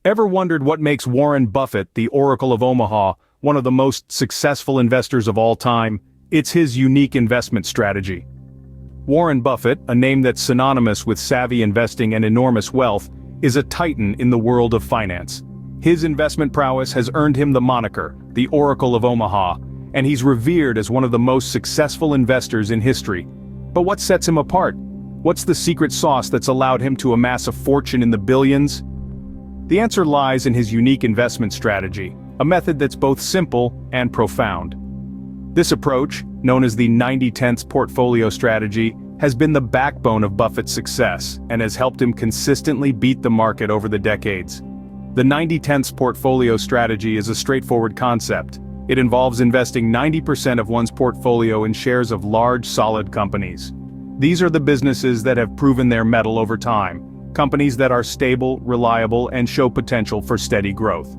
Ever wondered what makes Warren Buffett, the Oracle of Omaha, one of the most successful investors of all time? It's his unique investment strategy. Warren Buffett, a name that's synonymous with savvy investing and enormous wealth, is a titan in the world of finance. His investment prowess has earned him the moniker, the Oracle of Omaha, and he's revered as one of the most successful investors in history. But what sets him apart? What's the secret sauce that's allowed him to amass a fortune in the billions? The answer lies in his unique investment strategy, a method that's both simple and profound. This approach, known as the 90/10 portfolio strategy, has been the backbone of Buffett's success and has helped him consistently beat the market over the decades. The 90/10 portfolio strategy is a straightforward concept. It involves investing 90% of one's portfolio in shares of large, solid companies. These are the businesses that have proven their mettle over time. Companies that are stable, reliable, and show potential for steady growth.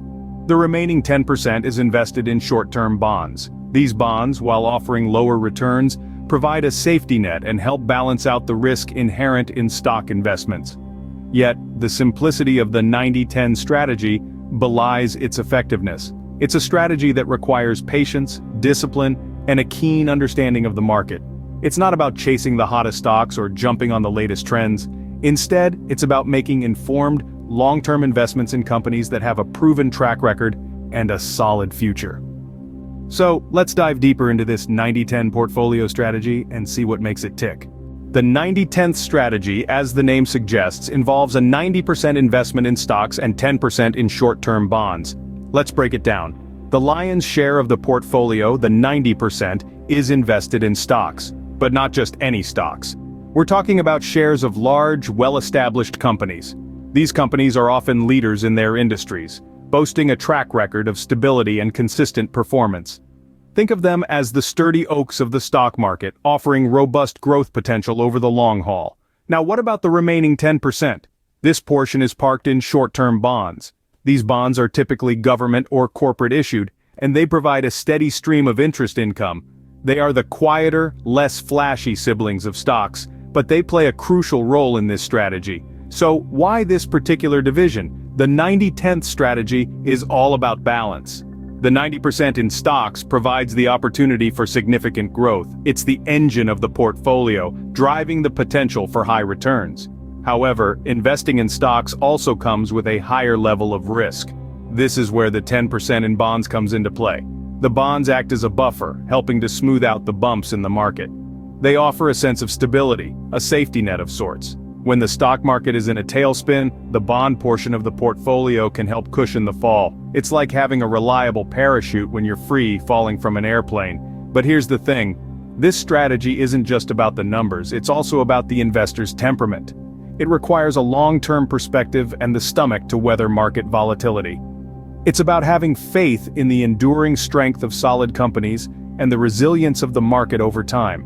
The remaining 10% is invested in short-term bonds. These bonds, while offering lower returns, provide a safety net and help balance out the risk inherent in stock investments. Yet, the simplicity of the 90/10 strategy belies its effectiveness. It's a strategy that requires patience, discipline, and a keen understanding of the market. It's not about chasing the hottest stocks or jumping on the latest trends. Instead, it's about making informed, long-term investments in companies that have a proven track record and a solid future. So, let's dive deeper into this 90/10 portfolio strategy and see what makes it tick. The 90/10 strategy, as the name suggests, involves a 90% investment in stocks and 10% in short-term bonds. Let's break it down. The lion's share of the portfolio, the 90%, is invested in stocks, but not just any stocks. We're talking about shares of large, well-established companies. These companies are often leaders in their industries, boasting a track record of stability and consistent performance. Think of them as the sturdy oaks of the stock market, offering robust growth potential over the long haul. Now, what about the remaining 10%? This portion is parked in short-term bonds. These bonds are typically government or corporate issued, and they provide a steady stream of interest income. They are the quieter, less flashy siblings of stocks, but they play a crucial role in this strategy. So, why this particular division? The 90/10 strategy is all about balance. The 90% in stocks provides the opportunity for significant growth. It's the engine of the portfolio, driving the potential for high returns. However, investing in stocks also comes with a higher level of risk. This is where the 10% in bonds comes into play. The bonds act as a buffer, helping to smooth out the bumps in the market. They offer a sense of stability, a safety net of sorts. When the stock market is in a tailspin, the bond portion of the portfolio can help cushion the fall. It's like having a reliable parachute when you're free falling from an airplane. But here's the thing, this strategy isn't just about the numbers, it's also about the investor's temperament. It requires a long-term perspective and the stomach to weather market volatility. It's about having faith in the enduring strength of solid companies and the resilience of the market over time.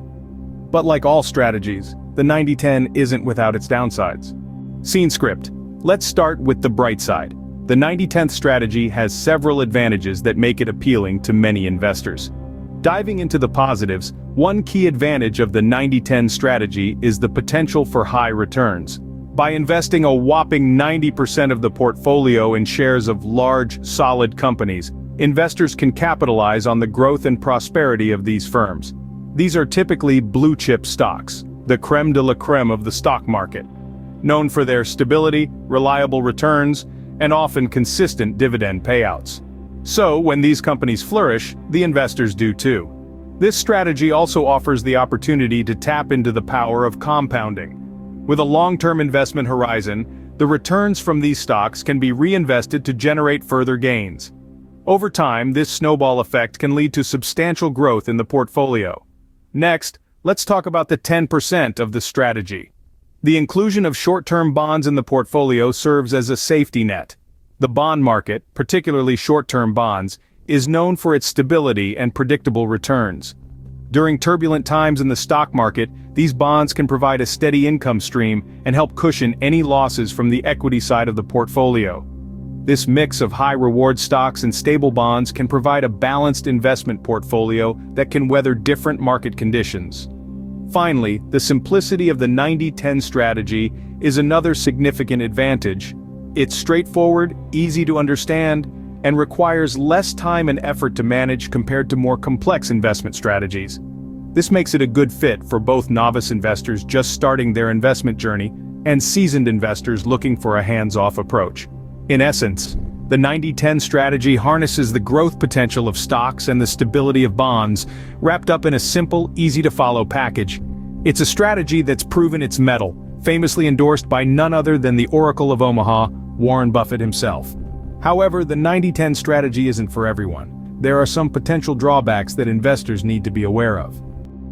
But like all strategies, the 90/10 isn't without its downsides. Scene script. Let's start with the bright side. The 90/10 strategy has several advantages that make it appealing to many investors. Diving into the positives, one key advantage of the 90/10 strategy is the potential for high returns. By investing a whopping 90% of the portfolio in shares of large, solid companies, investors can capitalize on the growth and prosperity of these firms. These are typically blue-chip stocks, the crème de la crème of the stock market, known for their stability, reliable returns, and often consistent dividend payouts. So, when these companies flourish, the investors do too. This strategy also offers the opportunity to tap into the power of compounding. With a long-term investment horizon, the returns from these stocks can be reinvested to generate further gains. Over time, this snowball effect can lead to substantial growth in the portfolio. Next, let's talk about the 10% of the strategy. The inclusion of short-term bonds in the portfolio serves as a safety net. The bond market, particularly short-term bonds, is known for its stability and predictable returns. During turbulent times in the stock market, these bonds can provide a steady income stream and help cushion any losses from the equity side of the portfolio. This mix of high-reward stocks and stable bonds can provide a balanced investment portfolio that can weather different market conditions. Finally, the simplicity of the 90/10 strategy is another significant advantage. It's straightforward, easy to understand, and requires less time and effort to manage compared to more complex investment strategies. This makes it a good fit for both novice investors just starting their investment journey and seasoned investors looking for a hands-off approach. In essence, the 90-10 strategy harnesses the growth potential of stocks and the stability of bonds, wrapped up in a simple, easy-to-follow package. It's a strategy that's proven its mettle, famously endorsed by none other than the Oracle of Omaha, Warren Buffett himself. However, the 90-10 strategy isn't for everyone. There are some potential drawbacks that investors need to be aware of.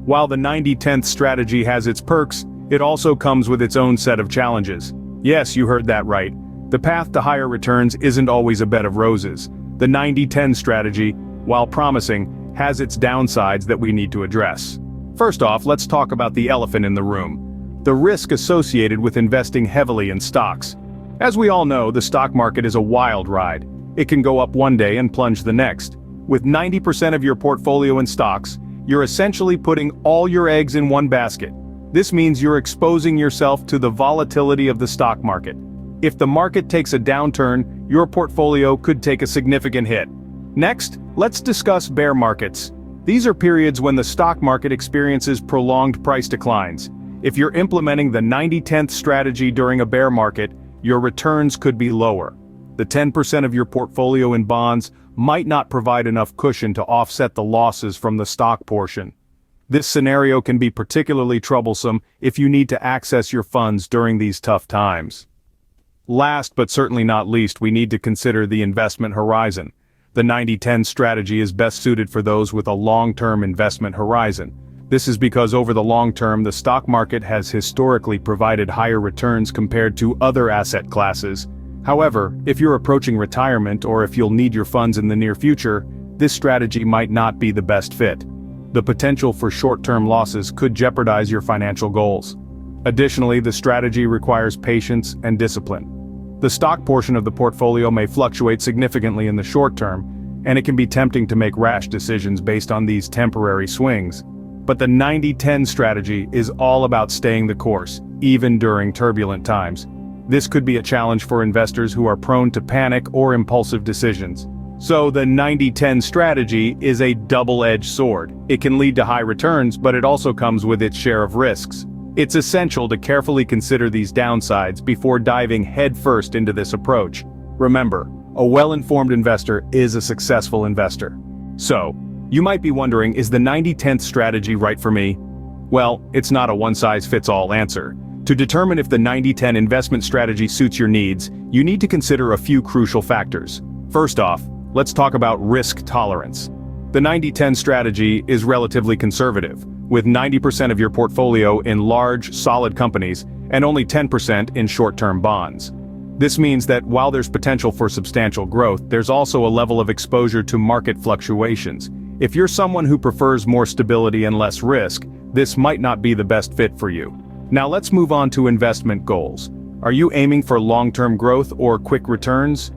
While the 90-10 strategy has its perks, it also comes with its own set of challenges. Yes, you heard that right. The path to higher returns isn't always a bed of roses. The 90-10 strategy, while promising, has its downsides that we need to address. First off, let's talk about the elephant in the room: the risk associated with investing heavily in stocks. As we all know, the stock market is a wild ride. It can go up one day and plunge the next. With 90% of your portfolio in stocks, you're essentially putting all your eggs in one basket. This means you're exposing yourself to the volatility of the stock market. If the market takes a downturn, your portfolio could take a significant hit. Next, let's discuss bear markets. These are periods when the stock market experiences prolonged price declines. If you're implementing the 90-10 strategy during a bear market, your returns could be lower. The 10% of your portfolio in bonds might not provide enough cushion to offset the losses from the stock portion. This scenario can be particularly troublesome if you need to access your funds during these tough times. Last but certainly not least, we need to consider the investment horizon. The 90-10 strategy is best suited for those with a long-term investment horizon. This is because over the long term, the stock market has historically provided higher returns compared to other asset classes. However, if you're approaching retirement or if you'll need your funds in the near future, this strategy might not be the best fit. The potential for short-term losses could jeopardize your financial goals. Additionally, the strategy requires patience and discipline. The stock portion of the portfolio may fluctuate significantly in the short term, and it can be tempting to make rash decisions based on these temporary swings. But the 90-10 strategy is all about staying the course, even during turbulent times. This could be a challenge for investors who are prone to panic or impulsive decisions. So the 90-10 strategy is a double-edged sword. It can lead to high returns, but it also comes with its share of risks. It's essential to carefully consider these downsides before diving headfirst into this approach. Remember, a well-informed investor is a successful investor. So, you might be wondering, is the 90-10 strategy right for me? Well, it's not a one-size-fits-all answer. To determine if the 90-10 investment strategy suits your needs, you need to consider a few crucial factors. First off, let's talk about risk tolerance. The 90-10 strategy is relatively conservative, with 90% of your portfolio in large, solid companies and only 10% in short-term bonds. This means that while there's potential for substantial growth, there's also a level of exposure to market fluctuations. If you're someone who prefers more stability and less risk, this might not be the best fit for you. Now let's move on to investment goals. Are you aiming for long-term growth or quick returns?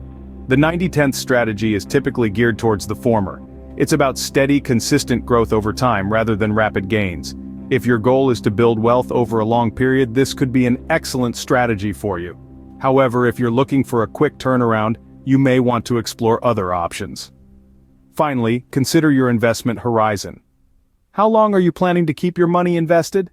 The 90-10 strategy is typically geared towards the former. It's about steady, consistent growth over time rather than rapid gains. If your goal is to build wealth over a long period, this could be an excellent strategy for you. However, if you're looking for a quick turnaround, you may want to explore other options. Finally, consider your investment horizon. How long are you planning to keep your money invested?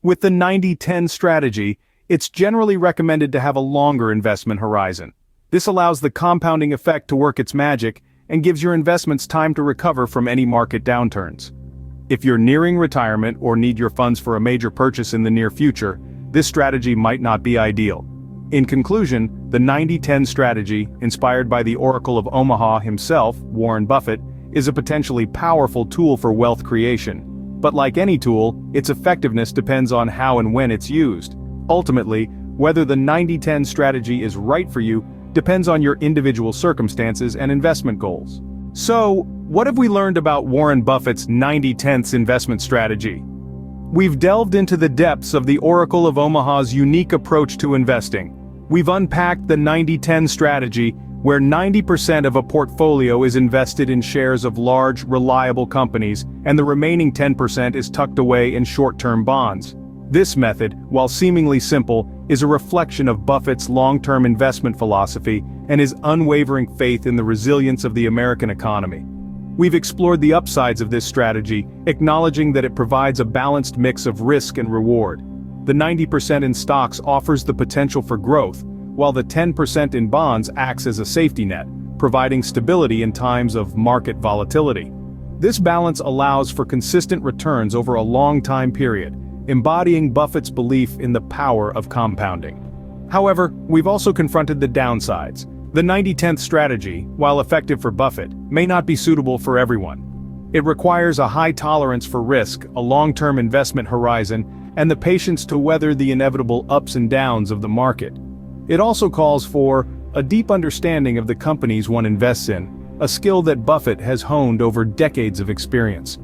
With the 90-10 strategy, it's generally recommended to have a longer investment horizon. This allows the compounding effect to work its magic and gives your investments time to recover from any market downturns. If you're nearing retirement or need your funds for a major purchase in the near future, this strategy might not be ideal. In conclusion, the 90-10 strategy, inspired by the Oracle of Omaha himself, Warren Buffett, is a potentially powerful tool for wealth creation. But like any tool, its effectiveness depends on how and when it's used. Ultimately, whether the 90-10 strategy is right for you depends on your individual circumstances and investment goals. So, what have we learned about Warren Buffett's 90-10 investment strategy? We've delved into the depths of the Oracle of Omaha's unique approach to investing. We've unpacked the 90-10 strategy, where 90% of a portfolio is invested in shares of large, reliable companies, and the remaining 10% is tucked away in short-term bonds. This method, while seemingly simple, is a reflection of Buffett's long-term investment philosophy and his unwavering faith in the resilience of the American economy. We've explored the upsides of this strategy, acknowledging that it provides a balanced mix of risk and reward. The 90% in stocks offers the potential for growth, while the 10% in bonds acts as a safety net, providing stability in times of market volatility. This balance allows for consistent returns over a long time period, embodying Buffett's belief in the power of compounding. However, we've also confronted the downsides. The 90-10 strategy, while effective for Buffett, may not be suitable for everyone. It requires a high tolerance for risk, a long-term investment horizon, and the patience to weather the inevitable ups and downs of the market. It also calls for a deep understanding of the companies one invests in, a skill that Buffett has honed over decades of experience.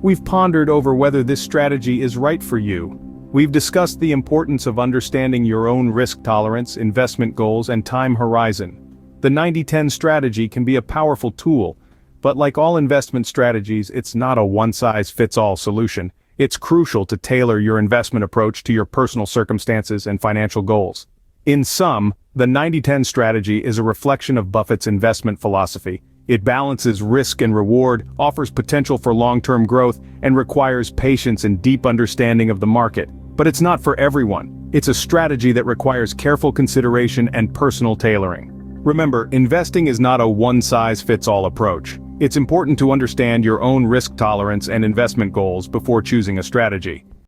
We've pondered over whether this strategy is right for you. We've discussed the importance of understanding your own risk tolerance, investment goals, and time horizon. The 90-10 strategy can be a powerful tool, but like all investment strategies, it's not a one-size-fits-all solution. It's crucial to tailor your investment approach to your personal circumstances and financial goals. In sum, the 90-10 strategy is a reflection of Buffett's investment philosophy. It balances risk and reward, offers potential for long-term growth, and requires patience and deep understanding of the market. But it's not for everyone. It's a strategy that requires careful consideration and personal tailoring. Remember, investing is not a one-size-fits-all approach. It's important to understand your own risk tolerance and investment goals before choosing a strategy.